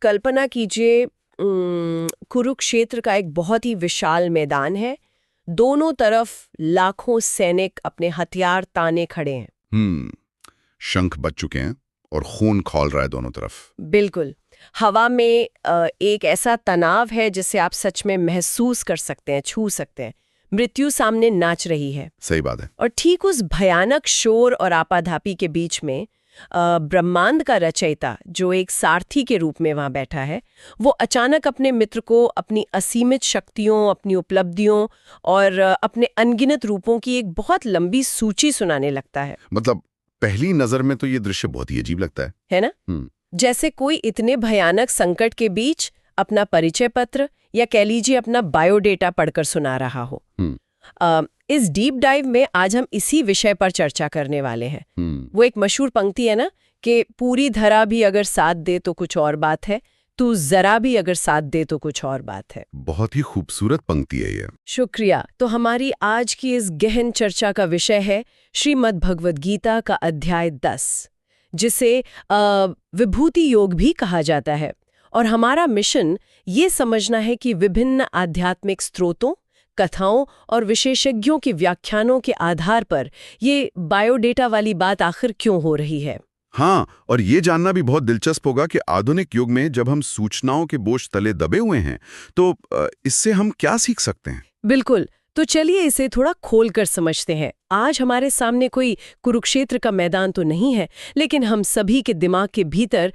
कल्पना कीजिए कुरुक्षेत्र का एक बहुत ही विशाल मैदान है। दोनों तरफ लाखों सैनिक अपने हथियार ताने खड़े हैं। शंख बज चुके हैं और खून खौल रहा है दोनों तरफ। बिल्कुल। हवा में एक ऐसा तनाव है जिसे आप सच में महसूस कर सकते हैं, छू सकते हैं। मृत्यु सामने नाच रही है। सही बात है। और ठीक उस भयानक शोर और आपाधापी के बीच में ब्रह्मांड का रचयिता, जो एक सारथी के रूप में वहां बैठा है, वो अचानक अपने मित्र को अपनी असीमित शक्तियों, अपनी उपलब्धियों और अपने अनगिनत रूपों की एक बहुत लंबी सूची सुनाने लगता है। मतलब पहली नजर में तो ये दृश्य बहुत ही अजीब लगता है ना? जैसे कोई इतने भयानक संकट के बीच अपना परिचय पत्र या कह लीजिए अपना बायोडेटा पढ़कर सुना रहा हो। इस डीप डाइव में आज हम इसी विषय पर चर्चा करने वाले हैं। वो एक मशहूर पंक्ति है ना कि पूरी धरा भी अगर साथ दे तो कुछ और बात है, तू जरा भी अगर साथ दे तो कुछ और बात है। बहुत ही खूबसूरत पंक्ति है ये। शुक्रिया। तो हमारी आज की इस गहन चर्चा का विषय है श्रीमद् भगवद गीता का अध्याय 10, जिसे विभूति योग भी कहा जाता है। और हमारा मिशन ये समझना है कि विभिन्न आध्यात्मिक स्रोतों, कथाओं और विशेषज्ञों के व्याख्यानों के आधार पर ये बायोडेटा वाली बात आखिर क्यों हो रही है। हाँ, और ये जानना भी बहुत दिलचस्प होगा कि आधुनिक युग में जब हम सूचनाओं के बोझ तले दबे हुए हैं तो इससे हम क्या सीख सकते हैं। बिल्कुल। तो चलिए इसे थोड़ा खोल कर समझते हैं। आज हमारे सामने कोई कुरुक्षेत्र का मैदान तो नहीं है, लेकिन हम सभी के दिमाग के भीतर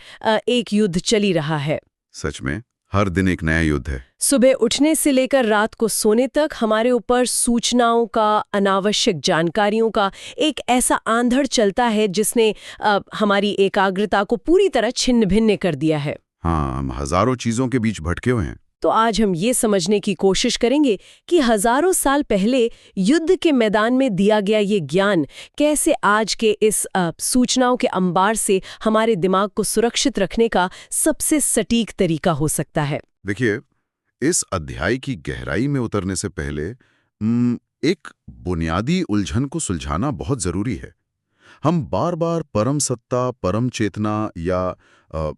एक युद्ध चली रहा है। सच में हर दिन एक नया युद्ध है। सुबह उठने से लेकर रात को सोने तक हमारे ऊपर सूचनाओं का, अनावश्यक जानकारियों का एक ऐसा आंधड़ चलता है जिसने हमारी एकाग्रता को पूरी तरह छिन्न भिन्न कर दिया है। हाँ, हम हजारों चीजों के बीच भटके हुए हैं। तो आज हम ये समझने की कोशिश करेंगे कि हजारों साल पहले युद्ध के मैदान में दिया गया ये ज्ञान कैसे आज के इस सूचनाओं के अंबार से हमारे दिमाग को सुरक्षित रखने का सबसे सटीक तरीका हो सकता है। देखिए, इस अध्याय की गहराई में उतरने से पहले एक बुनियादी उलझन को सुलझाना बहुत जरूरी है। हम बार बार परम सत्ता, परम चेतना या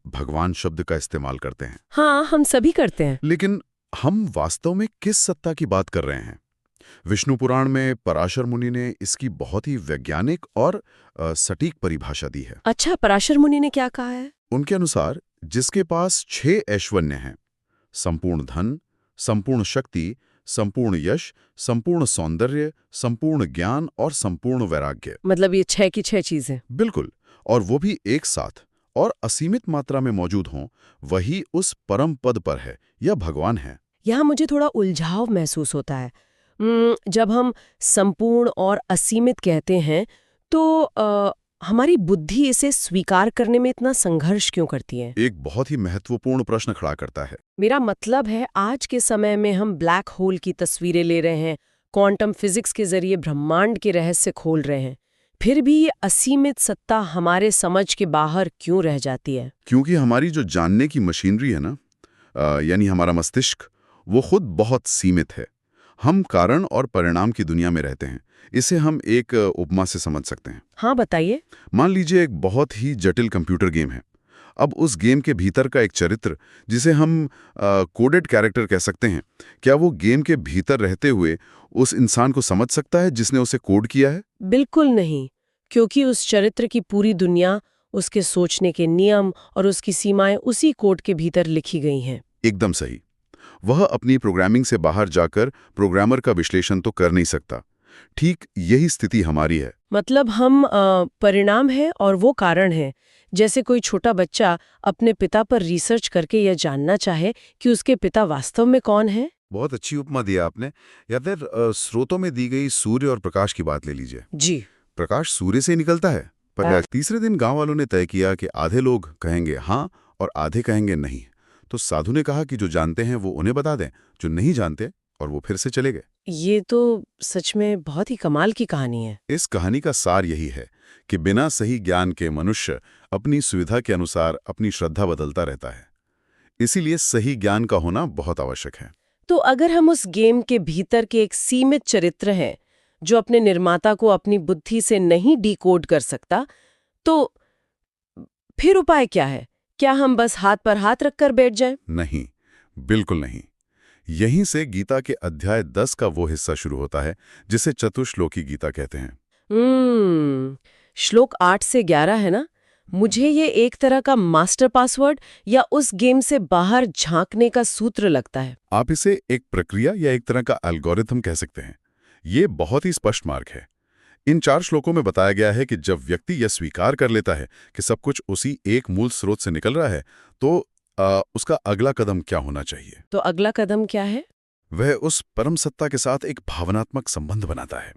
भगवान शब्द का इस्तेमाल करते हैं। हाँ, हम सभी करते हैं। लेकिन हम वास्तव में किस सत्ता की बात कर रहे हैं? विष्णु पुराण में पराशर मुनि ने इसकी बहुत ही वैज्ञानिक और सटीक परिभाषा दी है। अच्छा, पराशर मुनि ने क्या कहा है? उनके अनुसार जिसके पास 6 ऐश्वर्य हैं, संपूर्ण धन, संपूर्ण शक्ति, संपूर्ण यश, संपूर्ण सौंदर्य, संपूर्ण ज्ञान और संपूर्ण वैराग्य, मतलब ये 6 की 6 चीजें। बिल्कुल, और वो भी एक साथ और असीमित मात्रा में मौजूद हों, वही उस परम पद पर है या भगवान है। यहाँ मुझे थोड़ा उलझाव महसूस होता है। जब हम संपूर्ण और असीमित कहते हैं तो हमारी बुद्धि इसे स्वीकार करने में इतना संघर्ष क्यों करती है? एक बहुत ही महत्वपूर्ण प्रश्न खड़ा करता है। मेरा मतलब है, आज के समय में हम ब्लैक होल की तस्वीरें ले रहे हैं, क्वांटम फिजिक्स के जरिए ब्रह्मांड के रहस्य खोल रहे हैं, फिर भी ये असीमित सत्ता हमारे समझ के बाहर क्यों रह जाती है? क्योंकि हमारी जो जानने की मशीनरी है ना, यानी हमारा मस्तिष्क, वो खुद बहुत सीमित है। हम कारण और परिणाम की दुनिया में रहते हैं। इसे हम एक उपमा से समझ सकते हैं। हाँ, बताइए। मान लीजिए एक बहुत ही जटिल कंप्यूटर गेम है। अब उस गेम के भीतर का एक चरित्र, जिसे हम कोडेड कैरेक्टर कह सकते हैं, क्या वो गेम के भीतर रहते हुए उस इंसान को समझ सकता है जिसने उसे कोड किया है? बिल्कुल नहीं, क्योंकि उस चरित्र की पूरी दुनिया, उसके सोचने के नियम और उसकी सीमाएं उसी कोड के भीतर लिखी गई हैं। एकदम सही। वह अपनी प्रोग्रामिंग से बाहर जाकर प्रोग्रामर का विश्लेषण तो कर नहीं सकता। ठीक यही स्थिति हमारी है। मतलब हम परिणाम है और वो कारण है। जैसे कोई छोटा बच्चा अपने पिता पर रिसर्च करके यह जानना चाहे कि उसके पिता वास्तव में कौन है। बहुत अच्छी उपमा दिया आपने। या फिर स्रोतों में दी गई सूर्य और प्रकाश की बात ले लीजिए। जी। प्रकाश सूर्य से निकलता है, पर तीसरे दिन गांव वालों ने तय किया कि आधे लोग कहेंगे हाँ और आधे कहेंगे नहीं। तो साधु ने कहा कि जो जानते हैं वो उन्हें बता दें, जो नहीं जानते, और वो फिर से चले गए। ये तो सच में बहुत ही कमाल की कहानी है। इस कहानी का सार यही है कि बिना सही ज्ञान के मनुष्य अपनी सुविधा के अनुसार अपनी श्रद्धा बदलता रहता है। इसीलिए सही ज्ञान का होना बहुत आवश्यक है। तो अगर हम उस गेम के भीतर के एक सीमित चरित्र हैं जो अपने निर्माता को अपनी बुद्धि से नहीं डिकोड कर सकता, तो फिर उपाय क्या है? क्या हम बस हाथ पर हाथ रखकर बैठ जाएं? नहीं, बिल्कुल नहीं। यहीं से गीता के अध्याय 10 का वो हिस्सा शुरू होता है जिसे चतुश्लोकी गीता कहते हैं। श्लोक 8 से 11 है ना? मुझे ये एक तरह का मास्टर पासवर्ड या उस गेम से बाहर झांकने का सूत्र लगता है। आप इसे एक प्रक्रिया या एक तरह का एल्गोरिथम कह सकते हैं। ये बहुत ही स्पष्ट मार्ग है। इन 4 श्लोकों में बताया गया है कि जब व्यक्ति यह स्वीकार कर लेता है कि सब कुछ उसी एक मूल स्रोत से निकल रहा है, तो उसका अगला कदम क्या होना चाहिए? तो अगला कदम क्या है? वह उस परम सत्ता के साथ एक भावनात्मक संबंध बनाता है।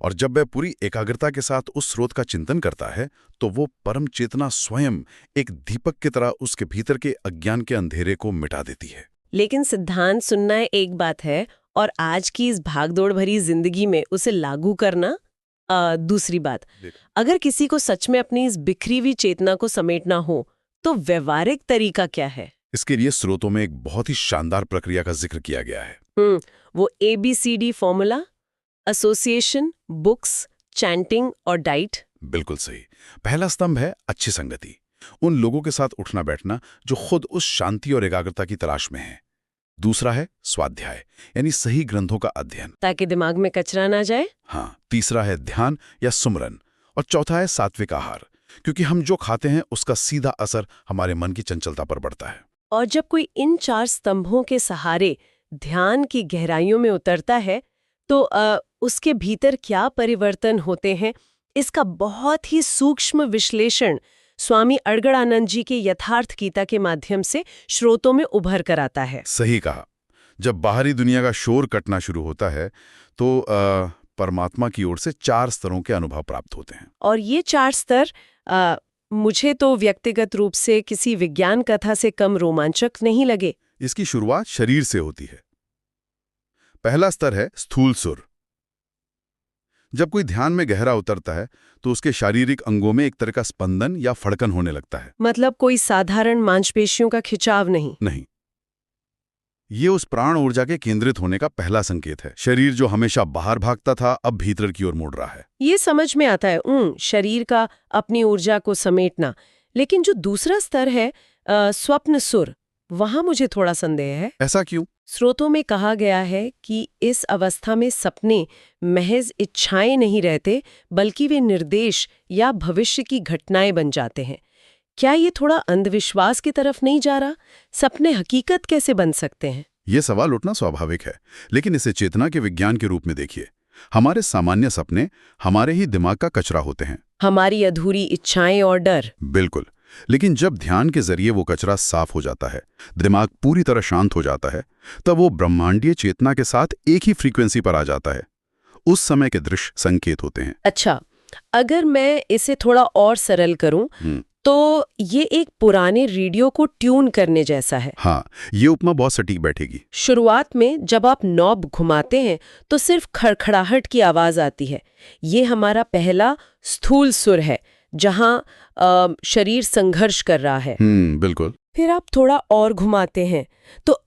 और जब वह पूरी एकाग्रता के साथ उस स्रोत का चिंतन करता है, तो वो परम चेतना स्वयं एक दीपक की तरह उसके भीतर के अज्ञान के अंधेरे को मिटा देती है। लेकिन सिद्धांत सुनना एक बात है और आज की इस भागदौड़ भरी जिंदगी में उसे लागू करना दूसरी बात। अगर किसी को सच में अपनी इस बिखरी हुई चेतना को समेटना हो, तो व्यवहारिक तरीका क्या है? इसके लिए स्रोतों में एक बहुत ही शानदार प्रक्रिया का जिक्र किया गया है। वो ABCD formula, association, books, chanting और डाइट। बिल्कुल सही। पहला स्तंभ है अच्छी संगति। उन लोगों के साथ उठना बैठना जो खुद उस शांति और एकाग्रता की तलाश में हैं। दूसरा है स्वाध्याय, यानी सही ग्रंथों का अध्ययन, ताकि दिमाग में कचरा ना जाए। हाँ। तीसरा है ध्यान या सुमरन, और चौथा है सात्विक आहार, क्योंकि हम जो खाते हैं उसका सीधा असर हमारे मन की चंचलता पर पड़ता है। और जब कोई इन 4 स्तंभों के सहारे ध्यान की गहराइयों में उतरता है, तो उसके भीतर क्या परिवर्तन होते हैं, इसका बहुत ही सूक्ष्म विश्लेषण स्वामी अड़गड़ानंद जी के यथार्थ गीता के माध्यम से श्रोतों में उभर कर आता है। सही कहा। जब बाहरी दुनिया का शोर कटना शुरू होता है, तो परमात्मा की ओर से 4 स्तरों के अनुभव प्राप्त होते हैं। और ये 4 स्तर मुझे तो व्यक्तिगत रूप से किसी विज्ञान कथा से कम रोमांचक नहीं लगे। इसकी शुरुआत शरीर से होती है। पहला स्तर है स्थूल सुर। जब कोई ध्यान में गहरा उतरता है, तो उसके शारीरिक अंगों में एक तरह का स्पंदन या फड़कन होने लगता है। मतलब कोई साधारण मांसपेशियों का खिंचाव नहीं। ये उस प्राण ऊर्जा के केंद्रित होने का पहला संकेत है। शरीर जो हमेशा बाहर भागता था, अब भीतर की ओर मुड़ रहा है। ये समझ में आता है, शरीर का अपनी ऊर्जा को समेटना। लेकिन जो दूसरा स्तर है स्वप्न सुर, वहां मुझे थोड़ा संदेह है। ऐसा क्यों? स्रोतों में कहा गया है कि इस अवस्था में सपने महज इच्छाएं नहीं रहते, बल्कि वे निर्देश या भविष्य की घटनाएं बन जाते हैं। क्या ये थोड़ा अंधविश्वास की तरफ नहीं जा रहा? सपने हकीकत कैसे बन सकते हैं? ये सवाल उठना स्वाभाविक है, लेकिन इसे चेतना के विज्ञान के रूप में देखिए। हमारे सामान्य सपने हमारे ही दिमाग का कचरा होते हैं, हमारी अधूरी इच्छाएं और डर। बिल्कुल। लेकिन जब ध्यान के जरिए वो कचरा साफ हो जाता है, दिमाग पूरी तरह शांत हो जाता है, तब वो ब्रह्मांडीय चेतना के साथ एक ही फ्रीक्वेंसी पर आ जाता है। उस समय के दृश्य संकेत होते हैं। अच्छा, अगर मैं इसे थोड़ा और सरल करूं, तो ये एक पुराने रेडियो को ट्यून करने जैसा है। हाँ, ये उपमा बहुत सटीक बैठेगी। शुरुआत में जब आप नॉब घुमाते हैं, तो सिर्फ खड़खड़ाहट की आवाज आती है। ये हमारा पहला स्थूल सुर है, जहां शरीर संघर्ष कर रहा है। बिल्कुल। फिर आप थोड़ा और घुमाते हैं, तो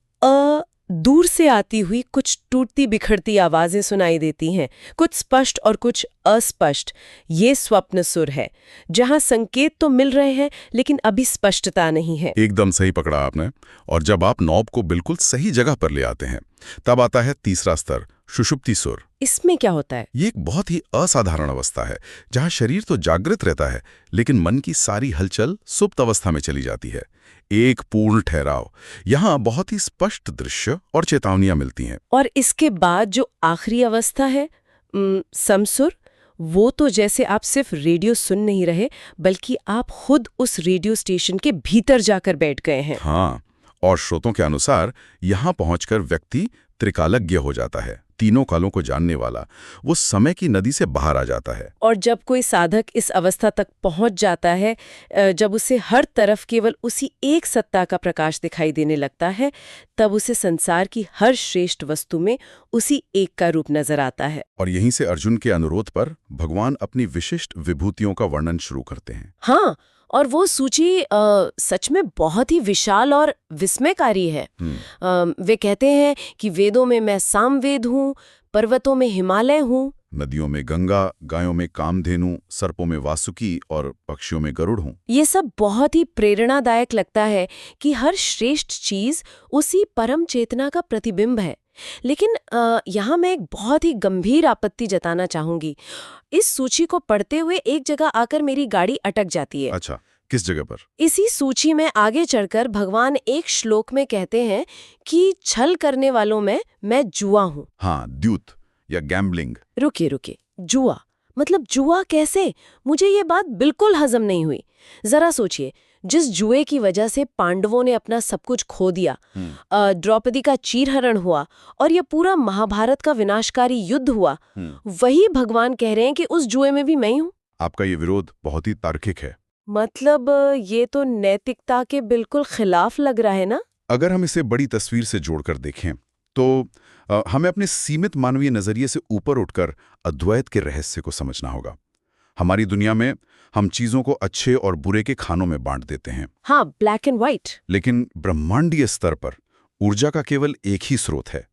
दूर से आती हुई कुछ टूटती बिखरती आवाजें सुनाई देती हैं, कुछ स्पष्ट और कुछ अस्पष्ट। ये स्वप्न सुर है, जहां संकेत तो मिल रहे हैं, लेकिन अभी स्पष्टता नहीं है। एकदम सही पकड़ा आपने। और जब आप नॉब को बिल्कुल सही जगह पर ले आते हैं, तब आता है तीसरा स्तर, सुषुप्ति सुर। इसमें क्या होता है? ये एक बहुत ही असाधारण अवस्था है, जहां शरीर तो जागृत रहता है, लेकिन मन की सारी हलचल सुप्त अवस्था में चली जाती है। एक पूर्ण ठहराव। यहाँ बहुत ही स्पष्ट दृश्य और चेतावनियां मिलती हैं। और इसके बाद जो आखिरी अवस्था है समसुर, वो तो जैसे आप सिर्फ रेडियो सुन नहीं रहे, बल्कि आप खुद उस रेडियो स्टेशन के भीतर जाकर बैठ गए हैं। हाँ, और श्रोतों के अनुसार यहाँ पहुंचकर व्यक्ति त्रिकालज्ञ हो जाता है, तीनों कालों को जानने वाला। वो समय की नदी से बाहर आ जाता है। और जब कोई साधक इस अवस्था तक पहुंच जाता है, जब उसे हर तरफ केवल उसी एक सत्ता का प्रकाश दिखाई देने लगता है, तब उसे संसार की हर श्रेष्ठ वस्तु में उसी एक का रूप नजर आता है। और यहीं से अर्जुन के अनुरोध पर भगवान अपनी विशिष्ट विभूतियों का वर्णन शुरू करते हैं। हाँ, और वो सूची सच में बहुत ही विशाल और विस्मयकारी है। वे कहते हैं कि वेदों में मैं सामवेद हूँ, पर्वतों में हिमालय हूँ, नदियों में गंगा, गायों में कामधेनु, सर्पों में वासुकी और पक्षियों में गरुड़ हों। ये सब बहुत ही प्रेरणादायक लगता है कि हर श्रेष्ठ चीज उसी परम चेतना का प्रतिबिंब है। लेकिन यहाँ मैं एक बहुत ही गंभीर आपत्ति जताना चाहूंगी। इस सूची को पढ़ते हुए एक जगह आकर मेरी गाड़ी अटक जाती है। अच्छा, किस जगह पर? इसी सूची में आगे चढ़कर भगवान एक श्लोक में कहते हैं कि छल करने वालों में मैं जुआ हूँ। हाँ, द्यूत या गैम्बलिंग। रुकिए, जुआ मतलब जुआ कैसे? मुझे ये बात बिल्कुल हजम नहीं हुई। जरा सोचिए, जिस जुए की वजह से पांडवों ने अपना सब कुछ खो दिया, द्रौपदी का चीरहरण हुआ और ये पूरा महाभारत का विनाशकारी युद्ध हुआ, वही भगवान कह रहे हैं कि उस जुए में भी मैं ही हूँ। आपका ये विरोध बहुत ही तार्किक है। मतलब ये तो नैतिकता के बिल्कुल खिलाफ लग रहा है ना? अगर हम इसे बड़ी तस्वीर से जोड़कर देखें तो हमें अपने सीमित मानवीय नजरिए से ऊपर उठकर अद्वैत के रहस्य को समझना होगा। हमारी दुनिया में हम चीजों को अच्छे और बुरे के खानों में बांट देते हैं। हाँ, ब्लैक एंड व्हाइट। लेकिन ब्रह्मांडीय स्तर पर ऊर्जा का केवल एक ही स्रोत है।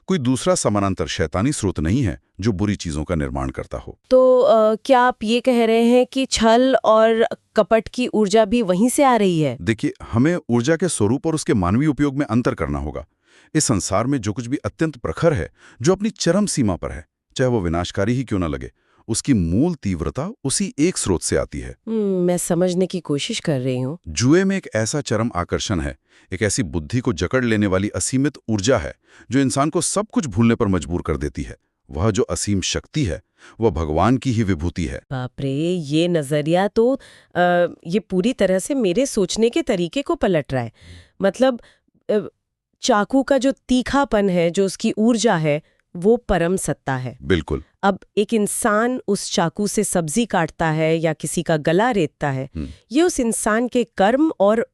कोई दूसरा समानांतर शैतानी स्रोत नहीं है जो बुरी चीजों का निर्माण करता हो। तो क्या आप ये कह रहे हैं कि छल और कपट की ऊर्जा भी वहीं से आ रही है? देखिए, हमें ऊर्जा के स्वरूप और उसके मानवीय उपयोग में अंतर करना होगा। इस संसार में जो कुछ भी अत्यंत प्रखर है, जो अपनी चरम सीमा पर है, चाहे वो विनाशकारी ही क्यों न लगे, उसकी मूल तीव्रता उसी एक स्रोत से आती है। मैं समझने की कोशिश कर रही हूँ। जुए में एक ऐसा चरम आकर्षण है, एक ऐसी बुद्धि को जकड़ लेने वाली असीमित ऊर्जा है जो इंसान को सब कुछ भूलने पर मजबूर कर देती है। वह जो असीम शक्ति है, वह भगवान की ही विभूति है। बाप रे, ये नजरिया तो ये पूरी तरह से मेरे सोचने के तरीके को पलट रहा है। मतलब चाकू का जो तीखापन है, जो उसकी ऊर्जा है, वो परम सत्ता है। बिल्कुल। अब एक इंसान उस चाकू से सब्जी काटता है या किसी का गला रेतता है, ये उस इंसान के कर्म और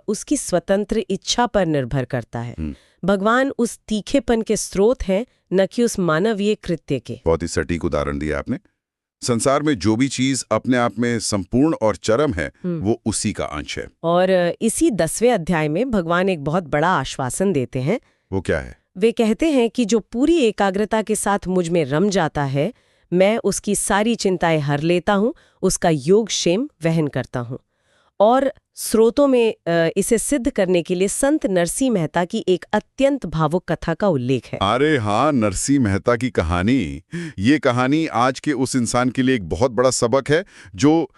उसकी स्वतंत्र इच्छा पर निर्भर करता है। भगवान उस तीखेपन के स्रोत हैं, न कि उस मानवीय कृत्य के। बहुत ही सटीक उदाहरण दिया आपने। संसार में जो भी चीज अपने आप में संपूर्ण और चरम है, वो उसी का अंश है। और इसी 10वें अध्याय में भगवान एक बहुत बड़ा आश्वासन देते हैं। वो क्या है? वे कहते हैं कि जो पूरी एकाग्रता के साथ मुझ में रम जाता है, मैं उसकी सारी चिंताएं हर लेता हूँ, उसका योग क्षेम वहन करता हूँ। और स्रोतों में इसे सिद्ध करने के लिए संत नरसिंह मेहता की एक अत्यंत भावुक कथा का उल्लेख है। अरे हाँ, नरसिंह मेहता की कहानी। ये कहानी आज के उस इंसान के लिए एक बहुत बड़ा सबक है जो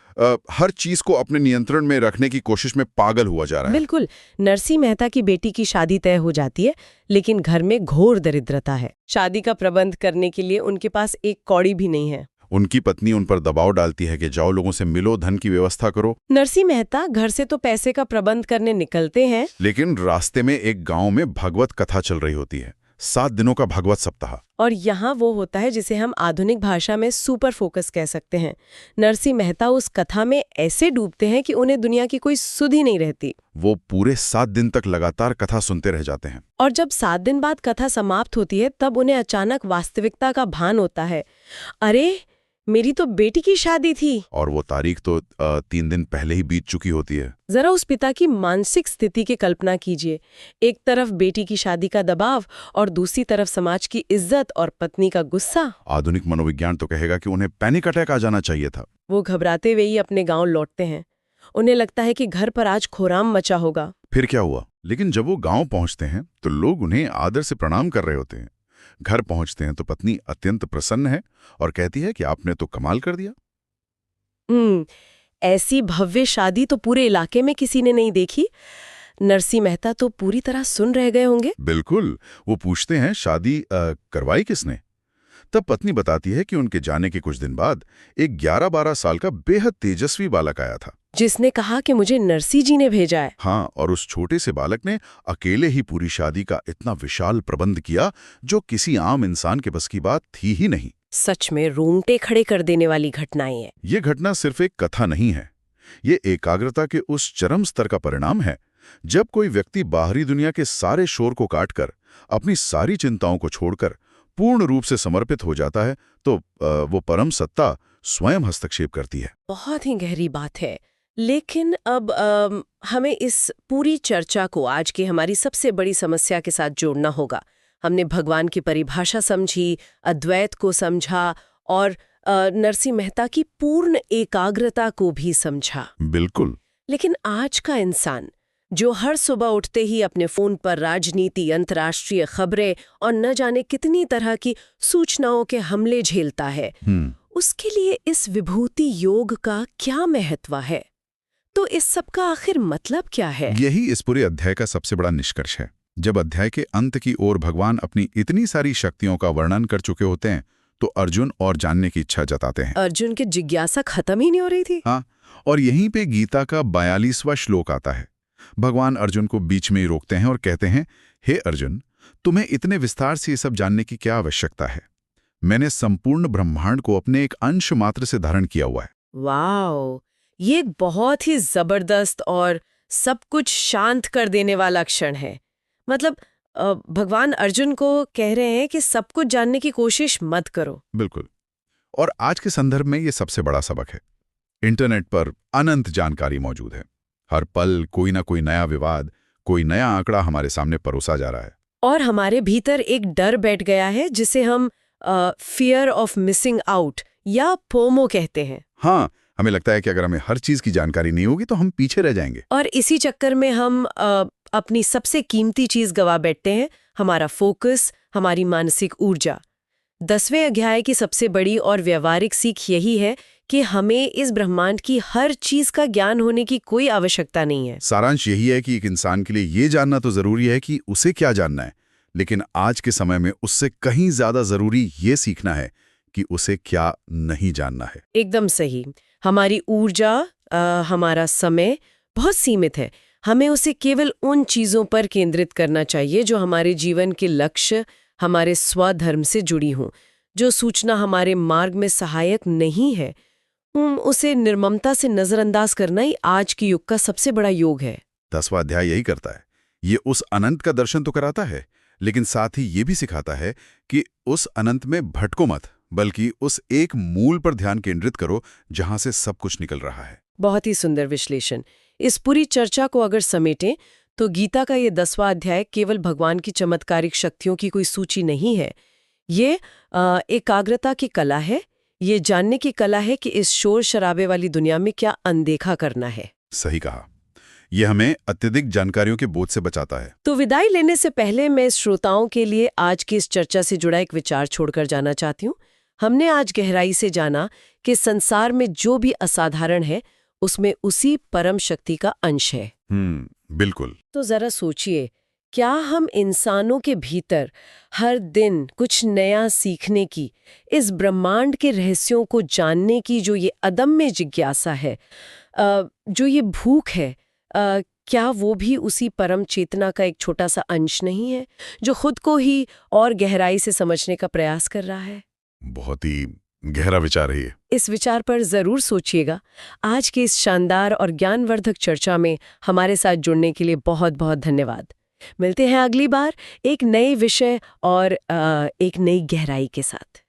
हर चीज को अपने नियंत्रण में रखने की कोशिश में पागल हुआ जा रहा है। बिल्कुल। नरसिंह मेहता की बेटी की शादी तय हो जाती है, लेकिन घर में घोर दरिद्रता है। शादी का प्रबंध करने के लिए उनके पास एक कौड़ी भी नहीं है। उनकी पत्नी उन पर दबाव डालती है कि जाओ, लोगों से मिलो, धन की व्यवस्था करो। नरसिंह मेहता घर से तो पैसे का प्रबंध करने निकलते हैं, लेकिन रास्ते में एक गांव में भागवत कथा चल रही होती है, 7 दिनों का भागवत सप्ताह। और यहाँ वो होता है जिसे हम आधुनिक भाषा में सुपर फोकस कह सकते हैं। नरसिंह मेहता उस कथा में ऐसे डूबते हैं कि उन्हें दुनिया की कोई सुध ही नहीं रहती। वो पूरे 7 दिन तक लगातार कथा सुनते रह जाते हैं। और जब 7 दिन बाद कथा समाप्त होती है, तब उन्हें अचानक वास्तविकता का भान होता है। अरे, मेरी तो बेटी की शादी थी। और वो तारीख तो 3 दिन पहले ही बीत चुकी होती है। जरा उस पिता की मानसिक स्थिति की कल्पना कीजिए। एक तरफ बेटी की शादी का दबाव और दूसरी तरफ समाज की इज्जत और पत्नी का गुस्सा। आधुनिक मनोविज्ञान तो कहेगा कि उन्हें पैनिक अटैक आ जाना चाहिए था। वो घबराते हुए ही अपने गांव लौटते हैं। उन्हें लगता है कि घर पर आज खोराम मचा होगा। फिर क्या हुआ? लेकिन जब वो गांव पहुंचते हैं तो लोग उन्हें आदर से प्रणाम कर रहे होते हैं। घर पहुंचते हैं तो पत्नी अत्यंत प्रसन्न है और कहती है कि आपने तो कमाल कर दिया। ऐसी भव्य शादी तो पूरे इलाके में किसी ने नहीं देखी। नरसिंह मेहता तो पूरी तरह सुन रह गए होंगे। बिल्कुल। वो पूछते हैं, शादी करवाई किसने? तब पत्नी बताती है कि उनके जाने के कुछ दिन बाद एक 11-12 साल का बेहद तेजस्वी बालक आया था, जिसने कहा कि मुझे नरसिंह जी ने भेजा है। हाँ, और उस छोटे से बालक ने अकेले ही पूरी शादी का इतना विशाल प्रबंध किया जो किसी आम इंसान के बस की बात थी ही नहीं। सच में रोंगटे खड़े कर देने वाली घटनाएं हैं। ये घटना सिर्फ एक कथा नहीं है, ये एकाग्रता के उस चरम स्तर का परिणाम है जब कोई व्यक्ति बाहरी दुनिया के सारे शोर को काटकर, अपनी सारी चिंताओं को छोड़कर पूर्ण रूप से समर्पित हो जाता है, तो वो परम सत्ता स्वयं हस्तक्षेप करती है। बहुत ही गहरी बात है। लेकिन अब हमें इस पूरी चर्चा को आज की हमारी सबसे बड़ी समस्या के साथ जोड़ना होगा। हमने भगवान की परिभाषा समझी, अद्वैत को समझा और नरसिंह मेहता की पूर्ण एकाग्रता को भी समझा। बिल्कुल। लेकिन आज का इंसान जो हर सुबह उठते ही अपने फोन पर राजनीति, अंतर्राष्ट्रीय खबरें और न जाने कितनी तरह की सूचनाओं के हमले झेलता है, उसके लिए इस विभूति योग का क्या महत्व है? तो इस सब का आखिर मतलब क्या है? यही इस पूरे अध्याय का सबसे बड़ा निष्कर्ष है। जब अध्याय के अंत की ओर भगवान अपनी इतनी सारी शक्तियों का वर्णन कर चुके होते हैं तो अर्जुन और जानने की इच्छा जताते हैं। अर्जुन की जिज्ञासा खत्म ही नहीं हो रही थी। हाँ, और यहीं पे गीता का 42वां श्लोक आता है। भगवान अर्जुन को बीच में ही रोकते हैं और कहते हैं, हे अर्जुन, तुम्हें इतने विस्तार से ये सब जानने की क्या आवश्यकता है? मैंने संपूर्ण ब्रह्मांड को अपने एक अंश मात्र से धारण किया हुआ है। वाओ, ये एक बहुत ही जबरदस्त और सब कुछ शांत कर देने वाला क्षण है। मतलब भगवान अर्जुन को कह रहे हैं कि सब कुछ जानने की कोशिश मत करो। बिल्कुल। और आज के संदर्भ में ये सबसे बड़ा सबक है। इंटरनेट पर अनंत जानकारी मौजूद है। हर पल कोई ना कोई नया विवाद, कोई नया आंकड़ा हमारे सामने परोसा जा रहा है। और हमारे भीतर एक डर बैठ गया है जिसे हम फियर ऑफ मिसिंग आउट या फोमो कहते हैं। हाँ, हमें लगता है कि अगर हमें हर चीज की जानकारी नहीं होगी तो हम पीछे रह जाएंगे। और इसी चक्कर में हम अपनी सबसे कीमती चीज गवा बैठते हैं, हमारा फोकस, हमारी मानसिक ऊर्जा। 10वें अध्याय की सबसे बड़ी और व्यवहारिक सीख यही है कि हमें इस ब्रह्मांड की हर चीज का ज्ञान होने की कोई आवश्यकता नहीं है। सारांश यही है कि एक इंसान के लिए ये जानना तो जरूरी है कि उसे क्या जानना है, लेकिन आज के समय में उससे कहीं ज्यादा जरूरी ये सीखना है कि उसे क्या नहीं जानना है। एकदम सही। हमारी ऊर्जा, हमारा समय बहुत सीमित है। हमें उसे केवल उन चीजों पर केंद्रित करना चाहिए जो हमारे जीवन के लक्ष्य, हमारे स्वधर्म से जुड़ी हों। जो सूचना हमारे मार्ग में सहायक नहीं है, उसे निर्ममता से नजरअंदाज करना ही आज के युग का सबसे बड़ा योग है। 10वां अध्याय यही करता है। ये उस अनंत का दर्शन तो कराता है, लेकिन साथ ही ये भी सिखाता है कि उस अनंत में भटको मत, बल्कि उस एक मूल पर ध्यान केंद्रित करो जहां से सब कुछ निकल रहा है। बहुत ही सुंदर विश्लेषण। इस पूरी चर्चा को अगर समेटें तो गीता का ये 10वां अध्याय केवल भगवान की चमत्कारिक शक्तियों की कोई सूची नहीं है। ये एकाग्रता की कला है। ये जानने की कला है कि इस शोर शराबे वाली दुनिया में क्या अनदेखा करना है। सही कहा। यह हमें अत्यधिक जानकारियों के बोझ से बचाता है। तो विदाई लेने से पहले मैं श्रोताओं के लिए आज की इस चर्चा से जुड़ा एक विचार छोड़कर जाना चाहती हूँ। हमने आज गहराई से जाना कि संसार में जो भी असाधारण है उसमें उसी परम शक्ति का अंश है। बिल्कुल। तो जरा सोचिए, क्या हम इंसानों के भीतर हर दिन कुछ नया सीखने की, इस ब्रह्मांड के रहस्यों को जानने की जो ये अदम्य जिज्ञासा है, जो ये भूख है, क्या वो भी उसी परम चेतना का एक छोटा सा अंश नहीं है जो खुद को ही और गहराई से समझने का प्रयास कर रहा है? बहुत ही गहरा विचार है ये। इस विचार पर जरूर सोचिएगा। आज की इस शानदार और ज्ञानवर्धक चर्चा में हमारे साथ जुड़ने के लिए बहुत बहुत धन्यवाद। मिलते हैं अगली बार एक नए विषय और एक नई गहराई के साथ।